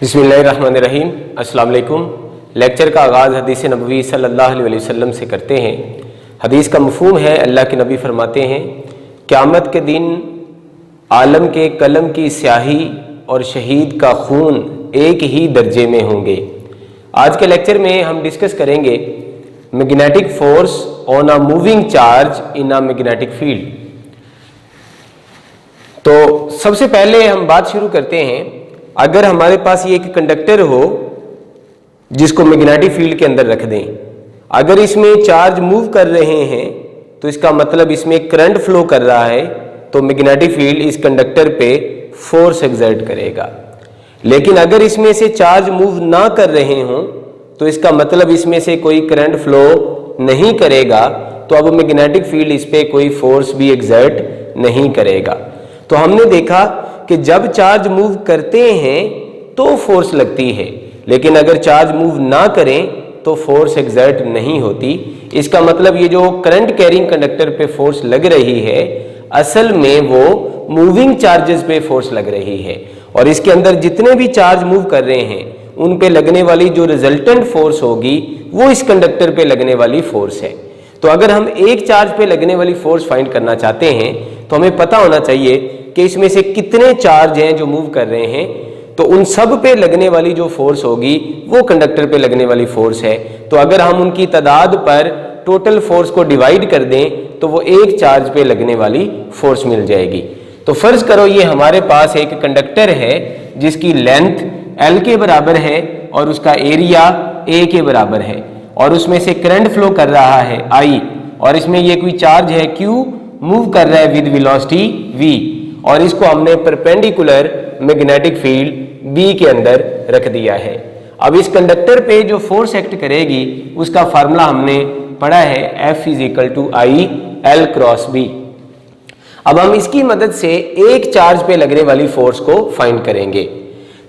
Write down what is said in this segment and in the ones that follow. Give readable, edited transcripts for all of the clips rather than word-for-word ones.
बिस्मिल्लाहिर्रहमानिर्रहीम। अस्सलाम वालेकुम। लेक्चर का आगाज़ हदीस नबवी सल्लल्लाहु अलैहि वसल्लम से करते हैं। हदीस का मफ़हूम है, अल्लाह के नबी फरमाते हैं, क़यामत के दिन आलम के कलम की स्याही और शहीद का खून एक ही दर्जे में होंगे। आज के लेक्चर में हम डिस्कस करेंगे magnetic force on a moving charge in a magnetic field. तो सबसे पहले हम बात शुरू करते हैं, अगर हमारे पास ये एक कंडक्टर हो जिसको मैग्नेटिक फील्ड के अंदर रख दें, अगर इसमें चार्ज मूव कर रहे हैं तो इसका मतलब इसमें करंट फ्लो कर रहा है, तो मैग्नेटिक फील्ड इस कंडक्टर पे फोर्स एक्सर्ट करेगा। लेकिन अगर इसमें से चार्ज मूव ना कर रहे हों तो इसका मतलब इसमें से कोई करंट फ्लो नहीं करेगा, तो अब मैग्नेटिक फील्ड इस पे कोई फोर्स भी एक्सर्ट नहीं करेगा। तो हमने देखा कि जब चार्ज मूव करते हैं तो फोर्स लगती है, लेकिन अगर चार्ज मूव ना करें तो फोर्स एक्सर्ट नहीं होती। इसका मतलब ये जो करंट कैरिंग कंडक्टर पे फोर्स लग रही है, असल में वो मूविंग चार्जेस पे फोर्स लग रही है, और इसके अंदर जितने भी चार्ज मूव कर रहे हैं उन पे लगने वाली जो रिजल्टेंट फोर्स होगी वो इस कंडक्टर पे लगने वाली फोर्स है। तो अगर हम एक चार्ज पे लगने वाली फोर्स फाइंड करना चाहते हैं तो हमें पता होना चाहिए कि इसमें से कितने चार्ज हैं जो मूव कर रहे हैं, तो उन सब पे लगने वाली जो फोर्स होगी वो कंडक्टर पे लगने वाली फोर्स है। तो अगर हम उनकी तादाद पर टोटल फोर्स को डिवाइड कर दें तो वो एक चार्ज पे लगने वाली फोर्स मिल जाएगी। तो फर्ज करो ये हमारे पास एक कंडक्टर है जिसकी लेंथ L के बराबर है और उसका एरिया A के बराबर है, और उसमें से करंट फ्लो कर रहा है I, और इसमें ये कोई चार्ज है Q मूव कर रहा है विद वेलोसिटी V, और इसको हमने परपेंडिकुलर मैग्नेटिक फील्ड B के अंदर रख दिया है। अब इस कंडक्टर पे जो फोर्स एक्ट करेगी उसका फार्मूला हमने पढ़ा है, F = I L × B। अब हम इसकी मदद से एक चार्ज पे लगने वाली फोर्स को फाइंड करेंगे।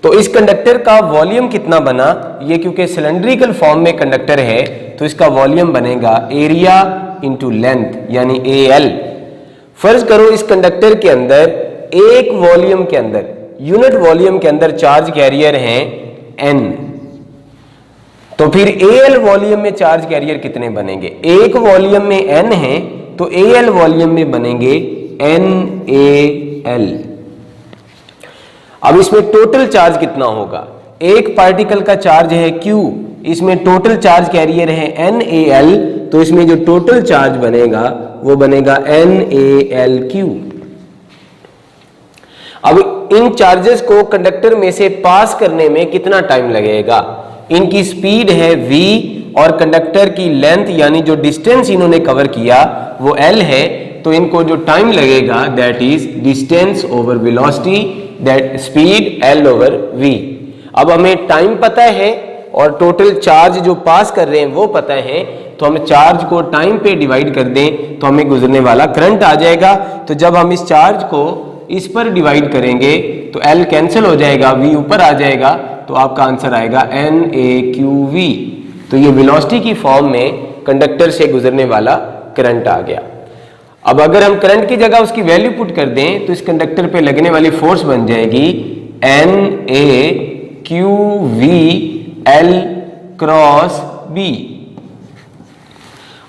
तो इस कंडक्टर का वॉल्यूम कितना बना, ये क्योंकि सिलेंड्रिकल फॉर्म में कंडक्टर है तो इसका वॉल्यूम बनेगा एरिया इंटू लेंथ यानी AL। फर्ज करो इस कंडक्टर के अंदर एक वॉल्यूम के अंदर, यूनिट वॉल्यूम के अंदर चार्ज कैरियर हैं N, तो फिर AL वॉल्यूम में चार्ज कैरियर कितने बनेंगे? एक वॉल्यूम में N है तो AL वॉल्यूम में बनेंगे NaL। अब इसमें टोटल चार्ज कितना होगा? एक पार्टिकल का चार्ज है Q, इसमें टोटल चार्ज कैरियर है NaL, तो इसमें जो टोटल चार्ज बनेगा वो बनेगा NaLQ। अब इन चार्जेस को कंडक्टर में से पास करने में कितना टाइम लगेगा? इनकी स्पीड है v और कंडक्टर की लेंथ यानी जो डिस्टेंस इन्होंने कवर किया वो L है, तो इनको जो टाइम लगेगा that is distance over velocity, that speed L/v। अब हमें टाइम पता है और टोटल चार्ज जो पास कर रहे हैं वो पता है, तो हम चार्ज को टाइम पे डिवाइड कर दें तो हमें गुजरने वाला करंट आ जाएगा। तो जब हम इस चार्ज को इस पर डिवाइड करेंगे तो L कैंसिल हो जाएगा, V ऊपर आ जाएगा, तो आपका आंसर आएगा NaQV। तो ये वेलोसिटी की फॉर्म में कंडक्टर से गुजरने वाला करंट आ गया। अब अगर हम करंट की जगह उसकी वैल्यू पुट कर दें तो इस कंडक्टर पे लगने वाली फोर्स बन जाएगी NaQV L × B।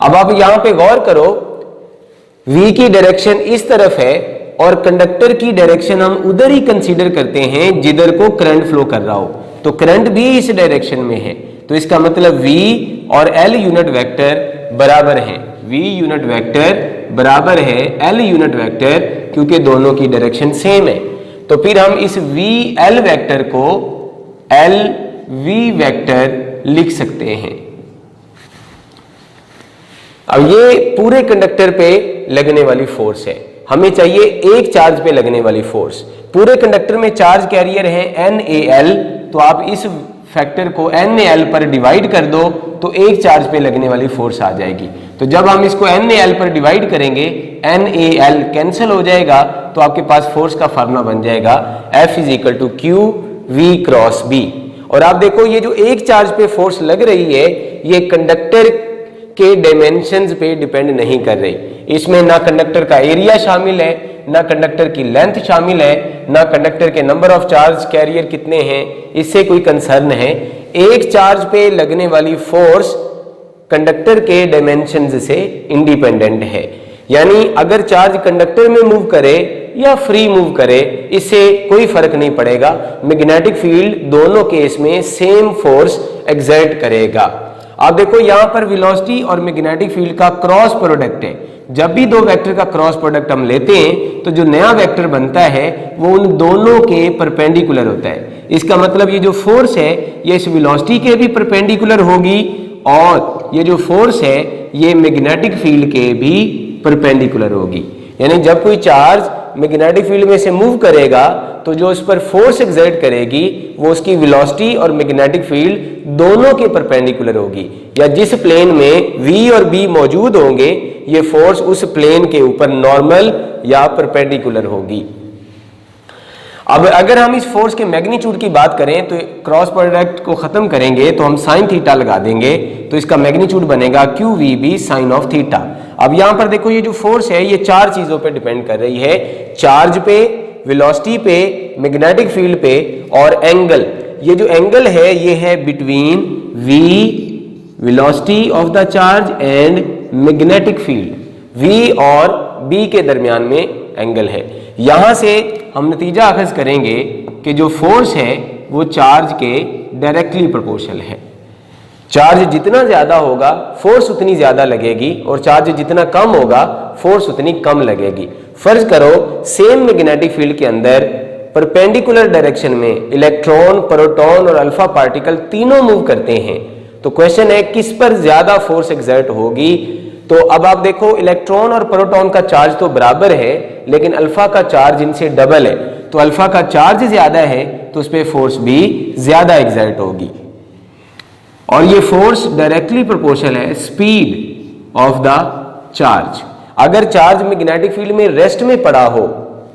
अब आप यहां पे गौर करो, V की डायरेक्शन इस तरफ है और कंडक्टर की डायरेक्शन हम उधर ही कंसीडर करते हैं जिधर को करंट फ्लो कर रहा हो, तो करंट भी इस डायरेक्शन में है, तो इसका मतलब V और L यूनिट वेक्टर बराबर हैं। V यूनिट वेक्टर बराबर है L यूनिट वेक्टर, क्योंकि दोनों की डायरेक्शन सेम है। तो फिर हम इस VL वेक्टर को LV वेक्टर लिख सकते हैं। अब ये पूरे कंडक्टर पे लगने वाली फोर्स है, हमें चाहिए एक चार्ज पे लगने वाली फोर्स। पूरे कंडक्टर में चार्ज कैरियर है NaL, तो आप इस फैक्टर को NaL पर डिवाइड कर दो तो एक चार्ज पे लगने वाली फोर्स आ जाएगी। तो जब हम इसको NaL पर डिवाइड करेंगे NaL कैंसिल हो जाएगा, तो आपके पास फोर्स का फार्मूला बन जाएगा F = QV × B। और आप देखो ये जो एक चार्ज पे फोर्स लग रही है ये कंडक्टर के डायमेंशंस पे डिपेंड नहीं कर रही। इसमें ना कंडक्टर का एरिया शामिल है, ना कंडक्टर की लेंथ शामिल है, ना कंडक्टर के नंबर ऑफ चार्ज कैरियर कितने हैं, इससे कोई कंसर्न है। एक चार्ज पे लगने वाली फोर्स कंडक्टर के डायमेंशंस से इंडिपेंडेंट है, यानी अगर चार्ज कंडक्टर में मूव करे या फ्री मूव करे इससे कोई फर्क नहीं पड़ेगा, मैग्नेटिक फील्ड दोनों केस में सेम फोर्स एक्सर्ट करेगा। आप देखो यहां पर वेलोसिटी और मैग्नेटिक फील्ड का क्रॉस प्रोडक्ट है। जब भी दो वेक्टर का क्रॉस प्रोडक्ट हम लेते हैं तो जो नया वेक्टर बनता है वो उन दोनों के परपेंडिकुलर होता है। इसका मतलब ये जो फोर्स है ये इस वेलोसिटी के भी परपेंडिकुलर होगी और ये जो फोर्स है ये मैग्नेटिक फील्ड के भी परपेंडिकुलर होगी। यानी जब कोई चार्ज मैग्नेटिक फील्ड में से मूव करेगा तो जो उस पर फोर्स एक्सर्ट करेगी वो उसकी वेलोसिटी और मैग्नेटिक फील्ड दोनों के परपेंडिकुलर होगी, या जिस प्लेन में V और B मौजूद होंगे ये फोर्स उस प्लेन के ऊपर नॉर्मल या परपेंडिकुलर होगी। अब अगर हम इस फोर्स के मैग्नीट्यूड की बात करें तो क्रॉस प्रोडक्ट को खत्म करेंगे तो हम साइन थीटा लगा देंगे तो इसका मैग्नीट्यूड बनेगा QVB साइन ऑफ थीटा। अब यहां पर देखो ये जो फोर्स है ये चार चीजों पे डिपेंड कर रही है, चार्ज पे, वेलोसिटी पे, मैग्नेटिक फील्ड पे और एंगल। ये जो एंगल है ये है between V velocity of the charge and magnetic field. V और B के दरमियान में एंगल है। यहां से हम नतीजा अखज़ करेंगे कि जो फोर्स है वो चार्ज के डायरेक्टली प्रोपोर्शनल है। चार्ज जितना ज्यादा होगा फोर्स उतनी ज्यादा लगेगी और चार्ज जितना कम होगा फोर्स उतनी कम लगेगी। फर्ज करो सेम मैग्नेटिक फील्ड के अंदर परपेंडिकुलर डायरेक्शन में इलेक्ट्रॉन, प्रोटॉन और अल्फा पार्टिकल तीनों मूव करते हैं, तो क्वेश्चन है किस पर ज्यादा फोर्स एक्सर्ट होगी। तो अब आप देखो इलेक्ट्रॉन और प्रोटॉन का चार्ज तो बराबर है लेकिन अल्फा का चार्ज इनसे डबल है, तो अल्फा का चार्ज ज्यादा है तो उस पर फोर्स भी ज्यादा एक्सर्ट होगी और ये फोर्स डायरेक्टली प्रोपोर्शनल है स्पीड ऑफ द चार्ज। अगर चार्ज मैग्नेटिक फील्ड में रेस्ट में पड़ा हो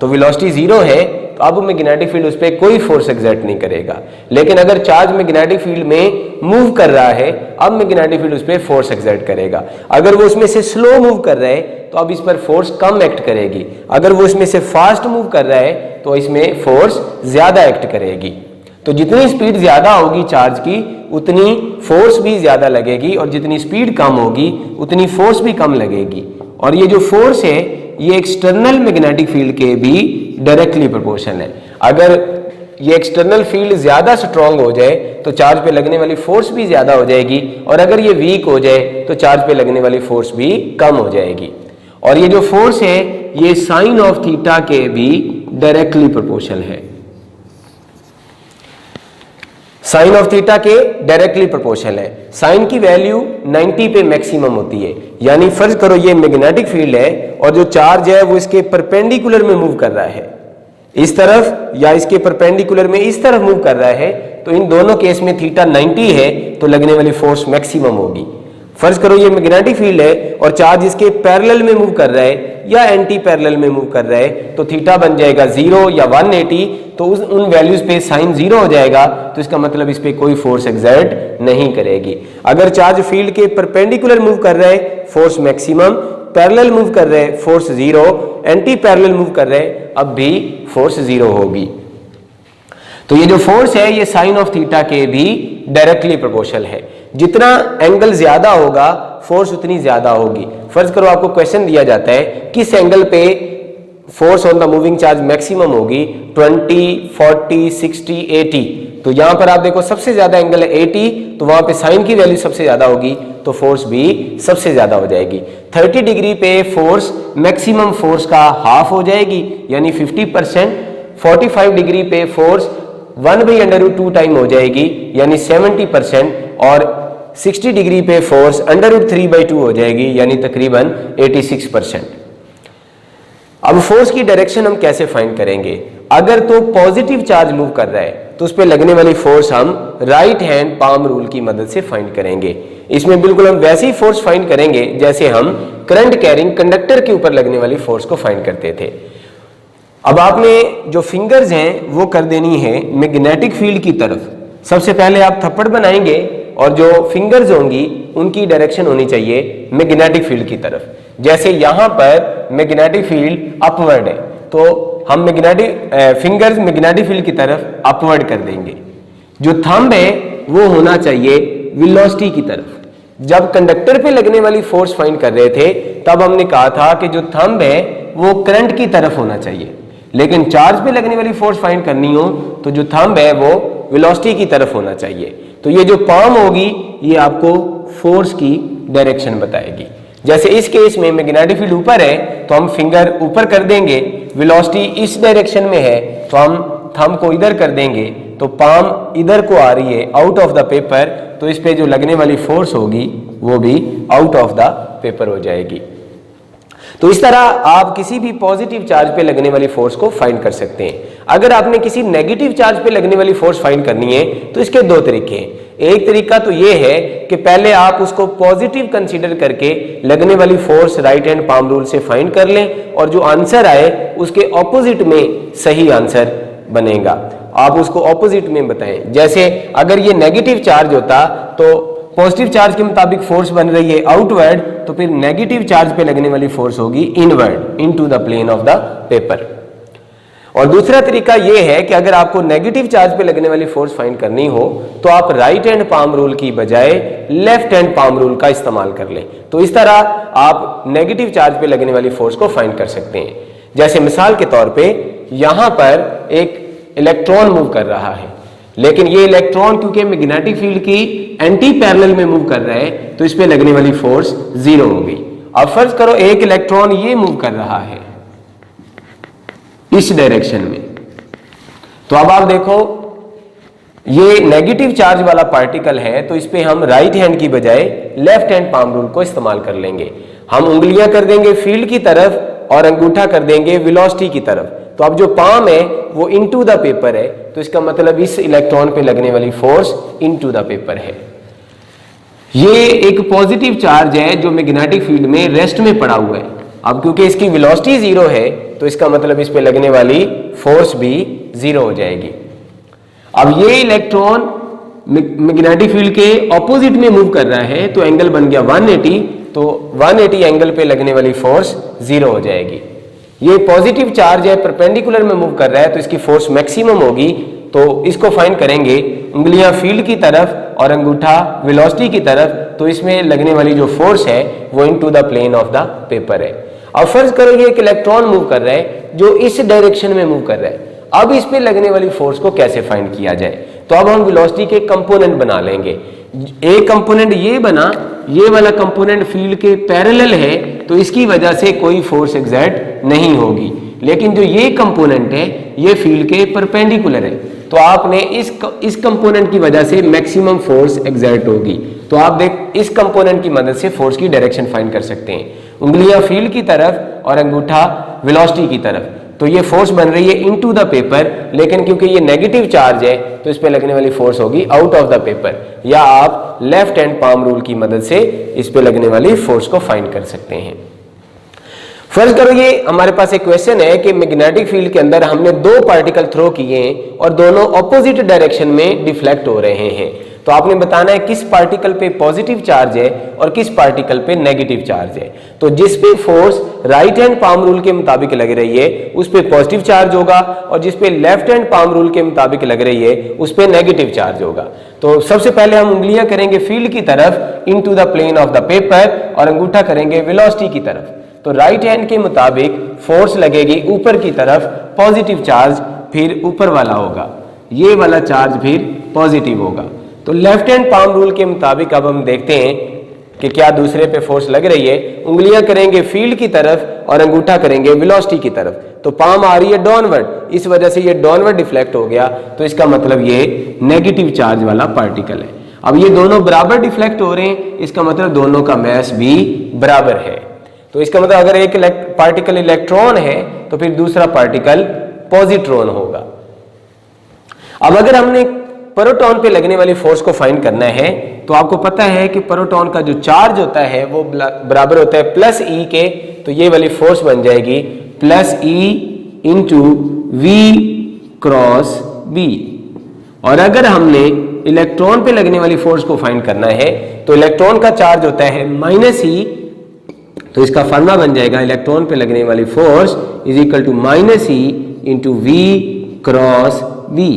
तो वेलोसिटी 0 है तो अब मैग्नेटिक फील्ड उस पर कोई फोर्स एक्सर्ट नहीं करेगा, लेकिन अगर चार्ज मैग्नेटिक फील्ड में मूव कर रहा है अब मैग्नेटिक फील्ड उस पर फोर्स एक्सर्ट करेगा। अगर वो उसमें से स्लो मूव कर रहा है तो अब इस पर फोर्स कम एक्ट करेगी, अगर वो इसमें से फास्ट मूव कर रहा है तो इसमें फोर्स ज्यादा एक्ट करेगी। तो जितनी स्पीड ज्यादा होगी चार्ज की उतनी फोर्स भी ज्यादा लगेगी और जितनी स्पीड कम होगी उतनी फोर्स भी कम लगेगी। और ये जो फोर्स है ये एक्सटर्नल मैग्नेटिक फील्ड के भी डायरेक्टली प्रोपोर्शनल है। अगर ये एक्सटर्नल फील्ड ज्यादा स्ट्रांग हो जाए तो चार्ज पे लगने वाली फोर्स भी ज्यादा हो जाएगी और अगर ये वीक हो जाए तो चार्ज पे लगने वाली फोर्स भी कम हो जाएगी। और ये जो फोर्स है ये साइन ऑफ थीटा के भी डायरेक्टली प्रोपोर्शनल है, साइन ऑफ थीटा के डायरेक्टली प्रोपोर्शनल है। साइन की वैल्यू 90 पे मैक्सिमम होती है, यानी फर्ज करो ये मैग्नेटिक फील्ड है और जो चार्ज है वो इसके परपेंडिकुलर में मूव कर रहा है, इस तरफ या इसके परपेंडिकुलर में इस तरफ मूव कर रहा है, तो इन दोनों केस में थीटा 90 है तो लगने वाली फोर्स मैक्सिमम होगी। फर्ज करो ये मैग्नेटिक फील्ड है और चार्ज इसके पैरेलल में मूव कर रहा है या एंटी पैरेलल में मूव कर रहा है तो थीटा बन जाएगा 0 या 180, तो उन वैल्यूज पे साइन 0 हो जाएगा, तो इसका मतलब इस पे कोई फोर्स एक्सर्ट नहीं करेगी। अगर चार्ज फील्ड के परपेंडिकुलर मूव कर रहा है फोर्स मैक्सिमम, पैरेलल मूव कर रहे हैं फोर्स 0, एंटी पैरेलल मूव कर रहे हैं अब भी फोर्स 0 होगी। तो ये जो फोर्स है ये साइन ऑफ थीटा के भी डायरेक्टली प्रोपोर्शनल है। जितना एंगल ज्यादा होगा फोर्स उतनी ज्यादा होगी। फर्ज करो आपको क्वेश्चन दिया जाता है किस एंगल पे force on the moving charge maximum होगी, 20, 40, 60, 80। तो यहां पर आप देखो सबसे ज्यादा एंगल है 80, तो वहां पे साइन की वैल्यू सबसे ज्यादा होगी तो फोर्स भी सबसे ज्यादा हो जाएगी। 30 डिग्री पे फोर्स मैक्सिमम फोर्स का हाफ हो जाएगी यानी 50%। 45 डिग्री पे फोर्स 1/√2 टाइम हो जाएगी यानी 70%। और 60 डिग्री पे फोर्स √3/2 हो जाएगी यानी तकरीबन 86%। अब फोर्स की डायरेक्शन हम कैसे फाइंड करेंगे? अगर तो पॉजिटिव चार्ज मूव कर रहा है तो उस पर लगने वाली फोर्स हम राइट हैंड पाम रूल की मदद से फाइंड करेंगे। इसमें बिल्कुल हम वैसी फोर्स फाइंड करेंगे जैसे हम करंट कैरिंग कंडक्टर के ऊपर लगने वाली फोर्स को फाइंड करते थे। अब आपने जो फिंगर्स हैं वो कर देनी है मैग्नेटिक फील्ड की तरफ। सबसे पहले आप थप्पड़ बनाएंगे और जो फिंगर्स होंगी उनकी डायरेक्शन होनी चाहिए मैग्नेटिक फील्ड की तरफ। जैसे यहां पर मैग्नेटिक फील्ड अपवर्ड है तो हम मैग्नेटिक फिंगर्स मैग्नेटिक फील्ड की तरफ अपवर्ड कर देंगे। जो थंब है वो होना चाहिए वेलोसिटी की तरफ। जब कंडक्टर पे लगने वाली फोर्स फाइंड कर रहे थे तब हमने कहा था कि जो थंब है वो करंट की तरफ होना चाहिए, लेकिन चार्ज पे लगने वाली फोर्स फाइंड करनी हो तो जो थंब है वो वेलोसिटी की तरफ होना चाहिए। तो ये जो पाम होगी ये आपको फोर्स की डायरेक्शन बताएगी। जैसे इस केस में मैग्नेटिक फील्ड ऊपर है तो हम फिंगर ऊपर कर देंगे, वेलोसिटी इस डायरेक्शन में है तो हम थंब को इधर कर देंगे, तो पाम इधर को आ रही है आउट ऑफ द पेपर, तो इस पे जो लगने वाली फोर्स होगी वो भी आउट ऑफ द पेपर हो जाएगी। तो इस तरह आप किसी भी पॉजिटिव चार्ज पे लगने वाली फोर्स को फाइंड कर सकते हैं। अगर आपने किसी नेगेटिव चार्ज पे लगने वाली फोर्स फाइंड करनी है तो इसके दो तरीके हैं। एक तरीका तो ये है कि पहले आप उसको पॉजिटिव कंसीडर करके लगने वाली force right hand palm rule से फाइंड कर लें और जो आंसर आए उसके ऑपोजिट में सही आंसर बनेगा। आप उसको ऑपोजिट में बताएं। जैसे अगर ये नेगेटिव चार्ज होता तो पॉजिटिव चार्ज के मुताबिक फोर्स बन रही है आउटवर्ड, तो फिर नेगेटिव चार्ज पे लगने वाली फोर्स होगी inward into the plane of the paper. और दूसरा तरीका यह है कि अगर आपको नेगेटिव चार्ज पे लगने वाली फोर्स फाइंड करनी हो तो आप राइट हैंड पाम रूल की बजाय लेफ्ट हैंड पाम रूल का इस्तेमाल कर लें। तो इस तरह आप नेगेटिव चार्ज पे लगने वाली फोर्स को फाइंड कर सकते हैं। जैसे मिसाल के तौर पे यहां पर एक इलेक्ट्रॉन मूव कर रहा है, लेकिन ये इलेक्ट्रॉन क्योंकि मैग्नेटिक फील्ड की एंटी पैरेलल में मूव कर रहा है तो इस पे लगने वाली फोर्स 0 होगी। अब फर्ज करो एक इलेक्ट्रॉन ये मूव कर रहा है इस डायरेक्शन में, तो अब आप देखो ये नेगेटिव चार्ज वाला पार्टिकल है तो इस पे हम राइट हैंड की बजाय लेफ्ट हैंड पाम रूल को इस्तेमाल कर लेंगे। हम उंगलियां कर देंगे फील्ड की तरफ और अंगूठा कर देंगे वेलोसिटी की तरफ। तो अब जो पाम है वो इनटू द पेपर है, तो इसका मतलब इस इलेक्ट्रॉन पे लगने वाली फोर्स इनटू द पेपर है। ये एक पॉजिटिव चार्ज है जो मैग्नेटिक फील्ड में रेस्ट में पड़ा हुआ है। अब क्योंकि इसकी वेलोसिटी 0 है तो इसका मतलब इस पे लगने वाली फोर्स भी 0 हो जाएगी। अब ये इलेक्ट्रॉन मैग्नेटिक फील्ड के ऑपोजिट में मूव कर रहा है तो एंगल बन गया 180, तो 180 एंगल पे लगने वाली फोर्स 0 हो जाएगी। ये पॉजिटिव चार्ज है परपेंडिकुलर में मूव कर रहा है तो इसकी फोर्स मैक्सिमम होगी। तो इसको फाइंड करेंगे, उंगलियां फील्ड की तरफ और अंगूठा वेलोसिटी की तरफ, तो इसमें लगने वाली जो फोर्स है वो into the plane of the paper है। अब फर्ज करो ये एक इलेक्ट्रॉन मूव कर रहा है जो इस डायरेक्शन में मूव कर रहा है। अब इस पे लगने वाली फोर्स को कैसे फाइंड किया जाए? तो अब हम वेलोसिटी के कंपोनेंट बना लेंगे। एक कंपोनेंट ये बना, ये वाला कंपोनेंट फील्ड के पैरेलल है तो इसकी वजह से कोई फोर्स एग्जर्ट नहीं होगी, लेकिन जो ये कंपोनेंट है ये फील्ड के परपेंडिकुलर है तो आपने इस कंपोनेंट की वजह से मैक्सिमम फोर्स एग्जर्ट होगी। तो आप देख इस कंपोनेंट की मदद से फोर्स की डायरेक्शन फाइंड कर सकते हैं। उंगलियां फील्ड की तरफ और अंगूठा वेलोसिटी की तरफ, तो ये फोर्स बन रही है इनटू द पेपर, लेकिन क्योंकि ये नेगेटिव चार्ज है तो इस पे लगने वाली फोर्स होगी आउट ऑफ द पेपर। या आप लेफ्ट हैंड पाम रूल की मदद से इस पे लगने वाली फोर्स को फाइंड कर सकते हैं। फर्ज करो ये हमारे पास एक क्वेश्चन है कि मैग्नेटिक फील्ड के अंदर हमने 2 पार्टिकल थ्रो किए हैं और दोनों ऑपोजिट डायरेक्शन में डिफ्लेक्ट हो रहे हैं। तो आपने बताना है किस पार्टिकल पे पॉजिटिव चार्ज है और किस पार्टिकल पे नेगेटिव चार्ज है। तो जिस पे force right hand palm rule के मुताबिक लग रही है उस पे पॉजिटिव चार्ज होगा और जिस पे लेफ्ट हैंड पाम रूल के मुताबिक लग रही है उस पे नेगेटिव चार्ज होगा। तो सबसे पहले हम उंगलियां करेंगे फील्ड की तरफ into the plane of the paper और अंगूठा करेंगे वेलोसिटी की तरफ। तो राइट हैंड के मुताबिक फोर्स लगेगी ऊपर की तरफ, पॉजिटिव चार्ज फिर ऊपर वाला होगा, ये वाला चार्ज फिर पॉजिटिव होगा। तो लेफ्ट हैंड पाम रूल के मुताबिक अब हम देखते हैं कि क्या दूसरे पे फोर्स लग रही है। उंगलियां करेंगे फील्ड की तरफ और अंगूठा करेंगे वेलोसिटी की तरफ, तो पाम आ रही है डाउनवर्ड, इस वजह से ये डाउनवर्ड डिफ्लेक्ट हो गया, तो इसका मतलब ये नेगेटिव चार्ज वाला पार्टिकल है। अब ये दोनों बराबर डिफ्लेक्ट हो रहे हैं, इसका मतलब दोनों का मास भी बराबर है। तो इसका मतलब अगर एक पार्टिकल इलेक्ट्रॉन है तो फिर दूसरा पार्टिकल पॉजिट्रॉन होगा। अब अगर हमने प्रोटॉन पे लगने वाली फोर्स को फाइंड करना है तो आपको पता है कि प्रोटॉन का जो चार्ज होता है वो बराबर होता है प्लस ई के, तो ये वाली फोर्स बन जाएगी plus E into V cross B. और अगर हमने इलेक्ट्रॉन पे लगने वाली फोर्स को फाइंड करना है तो इलेक्ट्रॉन का चार्ज होता है माइनस ई, तो इसका फॉर्मूला बन जाएगा इलेक्ट्रॉन पे लगने वाली force is equal to minus E into V cross B.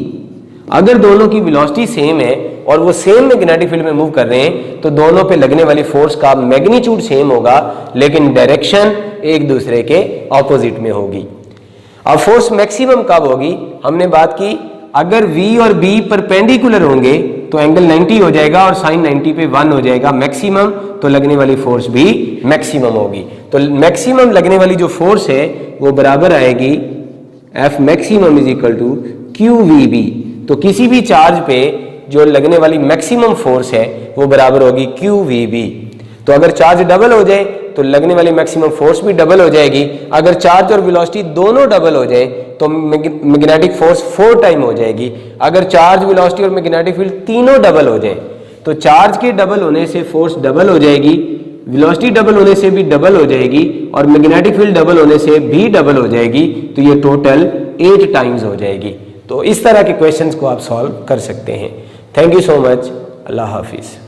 अगर दोनों की वेलोसिटी सेम है और वो सेम मैग्नेटिक फील्ड में मूव कर रहे हैं तो दोनों पे लगने वाली फोर्स का मैग्नीट्यूड सेम होगा, लेकिन डायरेक्शन एक दूसरे के ऑपोजिट में होगी। अब फोर्स मैक्सिमम कब होगी? हमने बात की अगर V और B परपेंडिकुलर होंगे तो एंगल 90 हो जाएगा और साइन 90 पे 1 हो जाएगा मैक्सिमम, तो लगने वाली फोर्स भी मैक्सिमम होगी। तो मैक्सिमम लगने वाली जो फोर्स है वो बराबर आएगी F maximum is equal to QVB। तो किसी भी चार्ज पे जो लगने वाली मैक्सिमम फोर्स है वो बराबर होगी QVB। तो अगर चार्ज डबल हो जाए तो लगने वाली मैक्सिमम फोर्स भी डबल हो जाएगी। अगर चार्ज और वेलोसिटी दोनों डबल हो जाए तो मैग्नेटिक फोर्स 4 टाइम हो जाएगी। अगर चार्ज, वेलोसिटी और मैग्नेटिक फील्ड तीनों डबल हो जाए तो चार्ज के डबल होने से फोर्स डबल हो जाएगी, वेलोसिटी डबल होने से भी डबल हो जाएगी और मैग्नेटिक फील्ड डबल होने से भी डबल हो जाएगी। तो ये टोटल 8 टाइम्स हो जाएगी। तो इस तरह के क्वेश्चंस को आप सॉल्व कर सकते हैं। Thank you so much. अल्लाह हाफिज़।